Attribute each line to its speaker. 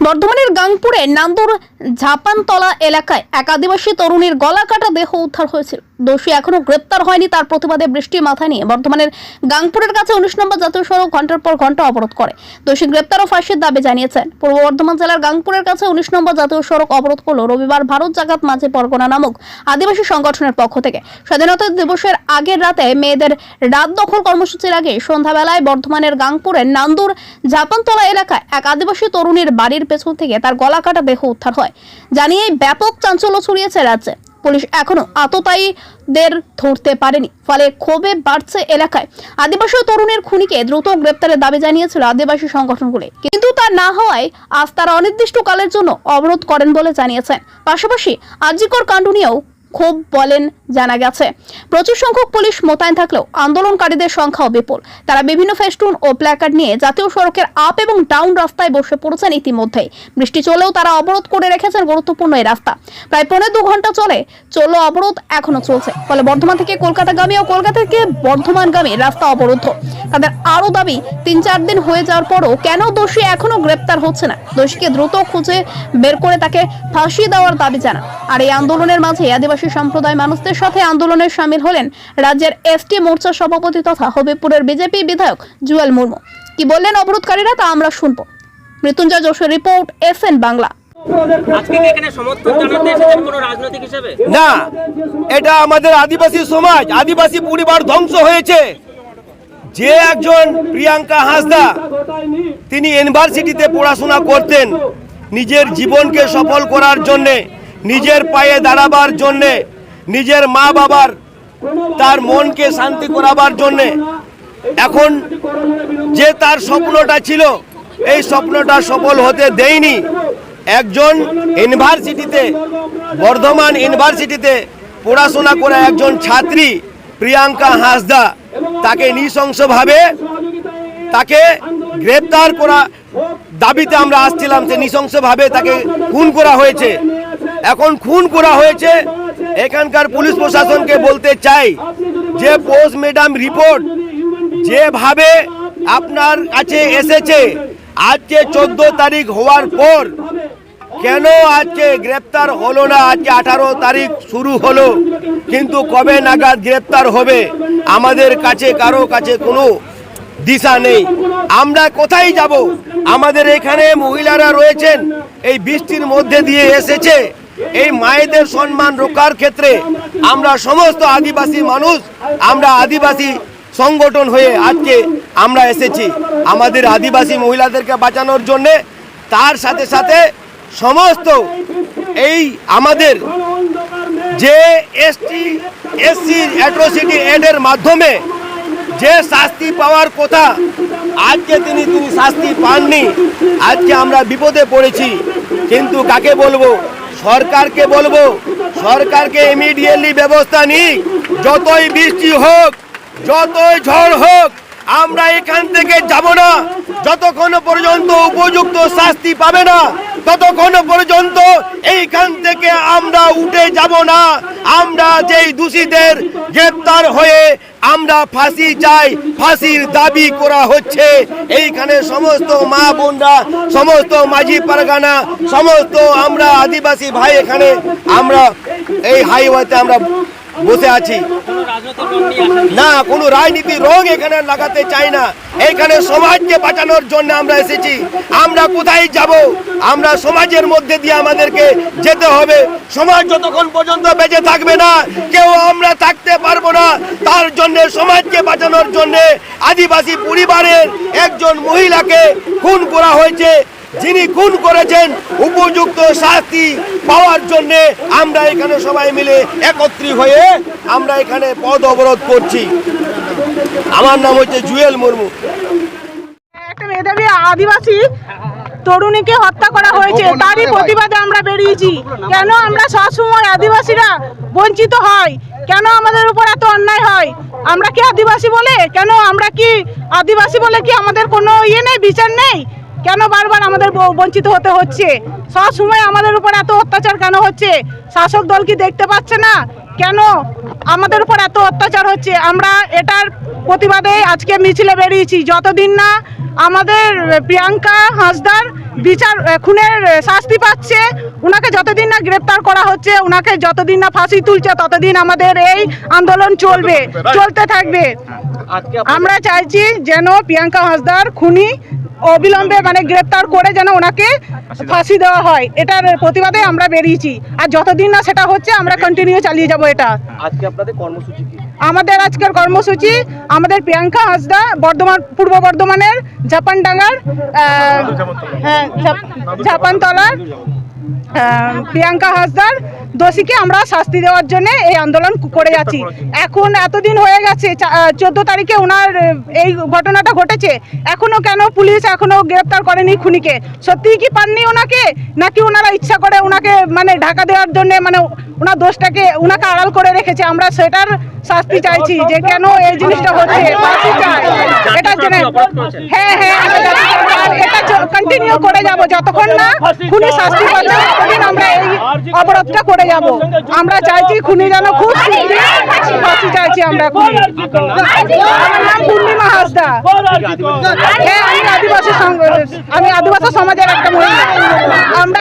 Speaker 1: বর্ধমানের গাংপুরে নান্দুর ঝাপানতলা এলাকায় এক আদিবাসী তরুণীর গলা কাটা দেহ উদ্ধার হয়েছিল। দোষী এখনো গ্রেপ্তার হয়নি। তার প্রতিবাদে বৃষ্টি মাথায় নিয়ে বর্ধমানের গাংপুরের কাছে 19 নম্বর জাতীয় সড়ক ঘন্টার পর ঘন্টা অবরোধ করে দোষী গ্রেপ্তার ও ফাঁসির দাবি জানিয়েছেন। পূর্ব বর্ধমান জেলার গাংপুরের কাছে 19 নম্বর জাতীয় সড়ক অবরোধ করল রবিবার ভারত জাগাত মাঝি পরগনা নামক আদিবাসী সংগঠনের পক্ষ থেকে। স্বাধীনতা দিবসের আগের রাতে মেয়েদের রাত দখল কর্মসূচির আগে সন্ধ্যাবেলায় বর্ধমানের গাংপুরের নান্দুর ঝাপানতলা এলাকায় এক আদিবাসী তরুণীর বাড়ির পেছন থেকে তার গলা কাটা দেহ উদ্ধার হয়। জানিয়ে ব্যাপক চাঞ্চল্য ছড়িয়েছে রাজ্যে। পুলিশ এখনো আততায়ীদের ধরতে পারেনি, ফলে ক্ষোভে বাড়ছে এলাকায়। আদিবাসী তরুণের খুনিকে দ্রুত গ্রেপ্তারের দাবি জানিয়েছিল আদিবাসী সংগঠনগুলি, কিন্তু তা না হওয়ায় আজ তারা অনির্দিষ্টকালের জন্য অবরোধ করেন বলে জানিয়েছেন। পাশাপাশি আরজিকর কাণ্ড নিয়েও ক্ষোভ বলেন জানা গেছে। প্রচুর সংখ্যক পুলিশ মোতায়েন থাকলেও আন্দোলনকারীদের সংখ্যাও বিপুল। তারা বিভিন্ন ফেস্টুন ও প্ল্যাকার্ড নিয়ে জাতীয় সড়কের আপ এবং ডাউন রাস্তায় বসে পড়েছেন। ইতিমধ্যেই বৃষ্টি চলেও তারা অবরোধ করে রেখেছেন গুরুত্বপূর্ণ এই রাস্তা। প্রায় 2.5 ঘন্টা চললো অবরোধ, এখনো চলছে। ফলে বর্ধমান থেকে কলকাতাগামী ও কলকাতা থেকে বর্ধমানগামী রাস্তা অবরুদ্ধ। তাদের আরো দাবি, 3-4 দিন হয়ে যাওয়ার পরও কেন দোষী এখনো গ্রেপ্তার হচ্ছে না। দোষীকে দ্রুত খুঁজে বের করে তাকে ফাঁসি দেওয়ার দাবি জানান। আর এই আন্দোলনের মাঝে আদিবাসী সম্প্রদায় মানুষদের সাথে আন্দোলনে শামিল হলেন রাজ্যের এসটি মোর্চার সভাপতি তথা হবিপুরের বিজেপি বিধায়ক জুয়েল মুর্মু। কি বললেন অবরোধকারীরা তা আমরা শুনবো। মৃত্যুঞ্জয় যোশের রিপোর্ট, এসএন বাংলা।
Speaker 2: না, এটা আমাদের আদিবাসী সমাজ, আদিবাসী পরিবার ধ্বংস হয়েছে। যে একজন প্রিয়াঙ্কা হাঁসদা, তিনি ইউনিভার্সিটিতে পড়াশোনা করতেন, নিজের জীবনকে সফল করার জন্যে, নিজের পায়ে দাঁড়াবার জন্যে, নিজের মা বাবার তার মনকে শান্তি করাবার জন্যে, এখন যে তার স্বপ্নটা ছিল, এই স্বপ্নটা সফল হতে দেয়নি। একজন ইউনিভার্সিটিতে, বর্ধমান ইউনিভার্সিটিতে পড়াশোনা করা একজন ছাত্রী প্রিয়াঙ্কা হাঁসদা, তাকে নৃশংসভাবে তাকে গ্রেপ্তার করা দাবিতে আমরা আসছিলাম। যে নৃশংসভাবে তাকে খুন করা হয়েছে। এখন খুন করা হয়েছে, এখানকার পুলিশ প্রশাসনকে বলতে চাই যে পোস্টমর্টম রিপোর্ট যেভাবে আপনার কাছে এসেছে, আজকে 14 তারিখ হওয়ার পর কেন আজকে গ্রেপ্তার হলো না? আজকে 18 তারিখ শুরু হলো, কিন্তু কবে নাগাদ গ্রেপ্তার হবে আমাদের কাছে কারো কাছে কোনো দিশা নেই। আমরা কোথায় যাব? আমাদের এখানে মহিলারা রয়েছেন, এই বৃষ্টির মধ্যে দিয়ে এসেছে। এই মায়েদের সম্মান রক্ষার ক্ষেত্রে আমরা সমস্ত আদিবাসী মানুষ, আমরা আদিবাসী সংগঠন হয়ে আজকে আমরা এসেছি আমাদের আদিবাসী মহিলাদেরকে বাঁচানোর জন্যে। তার সাথে সাথে সমস্ত এই আমাদের যে এসসি অ্যাট্রোসিটি অ্যাক্টের মাধ্যমে যে শাস্তি পাওয়ার কথা, আজকে তিনি শাস্তি পাননি। আজকে আমরা বিপদে পড়েছি। কিন্তু কাকে বলবো? সরকারকে বলবো, সরকারকে ইমিডিয়েটলি ব্যবস্থা নিক। যতই বৃষ্টি হোক, যতই ঝড় হোক, আমরা এখান থেকে যাব না যতক্ষণ পর্যন্ত উপযুক্ত শাস্তি পাবে না, ততক্ষণ পর্যন্ত এইখান থেকে আমরা উঠে যাব না। আমরা যেই দোষীদের গ্রেপ্তার হয়ে আমরা ফাঁসি চাই, ফাঁসির দাবি করা হচ্ছে। এইখানে সমস্ত মা বোনরা, সমস্ত মাঝি পারগানা, সমস্ত আমরা আদিবাসী ভাই, এখানে আমরা এই হাইওয়েতে আমরা বসে আছি। না, কোনো রাজনীতির রং এখানে লাগাতে চাই না। এখানে সমাজকে বাঁচানোর জন্য আমরা এসেছি। আমরা কোথায় যাব? আমরা সমাজের মধ্যে দিয়ে আমাদেরকে যেতে হবে। সমাজ যতক্ষণ পর্যন্ত বেঁচে থাকবে না, কেউ আমরা থাকতে পারবো না। তার জন্য সমাজকে বাঁচানোর জন্য আদিবাসী পরিবারের একজন মহিলাকে খুন করা হয়েছে। যিনি খুন করেছেন উপযুক্ত শাস্তি পাওয়ার জন্য আমরা এখানে সবাই মিলে একত্রিত হয়ে আমরা এখানে পথ অবরোধ করছি। আমার নাম হচ্ছে জুয়েল মুর্মু।
Speaker 3: একটা মেধাবী আদিবাসী তরুণীকে হত্যা করা হয়েছে, তারই প্রতিবাদে আমরা বেরিয়েছি। কেন আমরা সবসময় আদিবাসীরা বঞ্চিত হয়? কেন আমাদের উপর এত অন্যায় হয়? আমরা কি আদিবাসী বলে? কেন আমরা কি আদিবাসী বলে কি আমাদের কোনো নেই, বিচার নেই? কেন বারবার আমাদের বঞ্চিত হতে হচ্ছে? সব সময় আমাদের উপর এত অত্যাচার কেন হচ্ছে? শাসক দল কি দেখতে পাচ্ছে না? কেন আমাদের উপর এত অত্যাচার হচ্ছে? আমরা এটার প্রতিবাদে আজকে মিছিলে বেরিয়েছি। যতদিন না আমাদের প্রিয়াঙ্কা হাঁসদার বিচার খুনের শাস্তি পাচ্ছে, ওনাকে যতদিন না গ্রেপ্তার করা হচ্ছে, ওনাকে যতদিন না ফাঁসি তুলছে, ততদিন আমাদের এই আন্দোলন চলতে থাকবে। আমরা চাইছি যেন প্রিয়াঙ্কা হাঁসদার খুনি অবিলম্বে মানে গ্রেপ্তার করে যেন ওনাকে ফাঁসি দেওয়া হয়, এটার প্রতিবাদে আমরা বেরিয়েছি। আর যতদিন না সেটা হচ্ছে আমরা কন্টিনিউ চালিয়ে যাব। এটা
Speaker 4: আজকে আপনাদের কর্মসূচি কি?
Speaker 3: আমাদের আজকের কর্মসূচি, আমাদের প্রিয়াঙ্কা হাঁসদা পূর্ব বর্ধমানের ঝাপানডাঙ্গার ঝাপানতলার প্রিয়াঙ্কা হাঁসদার দোষীকে আমরা শাস্তি দেওয়ার জন্য এই আন্দোলন করে যাচ্ছি। এখন এতদিন হয়ে গেছে, 14 তারিখে ওনার এই ঘটনাটা ঘটেছে, এখনো কেন পুলিশ এখনো গ্রেপ্তার করেনি খুনিকে? সত্যিই কি পাননি ওনাকে, নাকি ওনারা ইচ্ছা করে ওনাকে মানে ঢাকা দেওয়ার জন্য মানে ওনার দোষটাকে ওনাকে আড়াল করে রেখেছে? আমরা সেটার শাস্তি চাইছি, যে কেন এই জিনিসটা হচ্ছে, শাস্তি চাই এটার জন্য। হ্যাঁ, এটা কন্টিনিউ করে যাব যতক্ষণ না খুনি শাস্তি পাচ্ছে, ততদিন আমরা এই অবরোধটা করে যাব। আমরা চাইছি খুনি যেন খুব ফাঁসি চাইছি আমরা। আমার নাম পূর্ণিমা হাঁসদা। হ্যাঁ, আমি আদিবাসী সমাজের একটা মহিলা। আমরা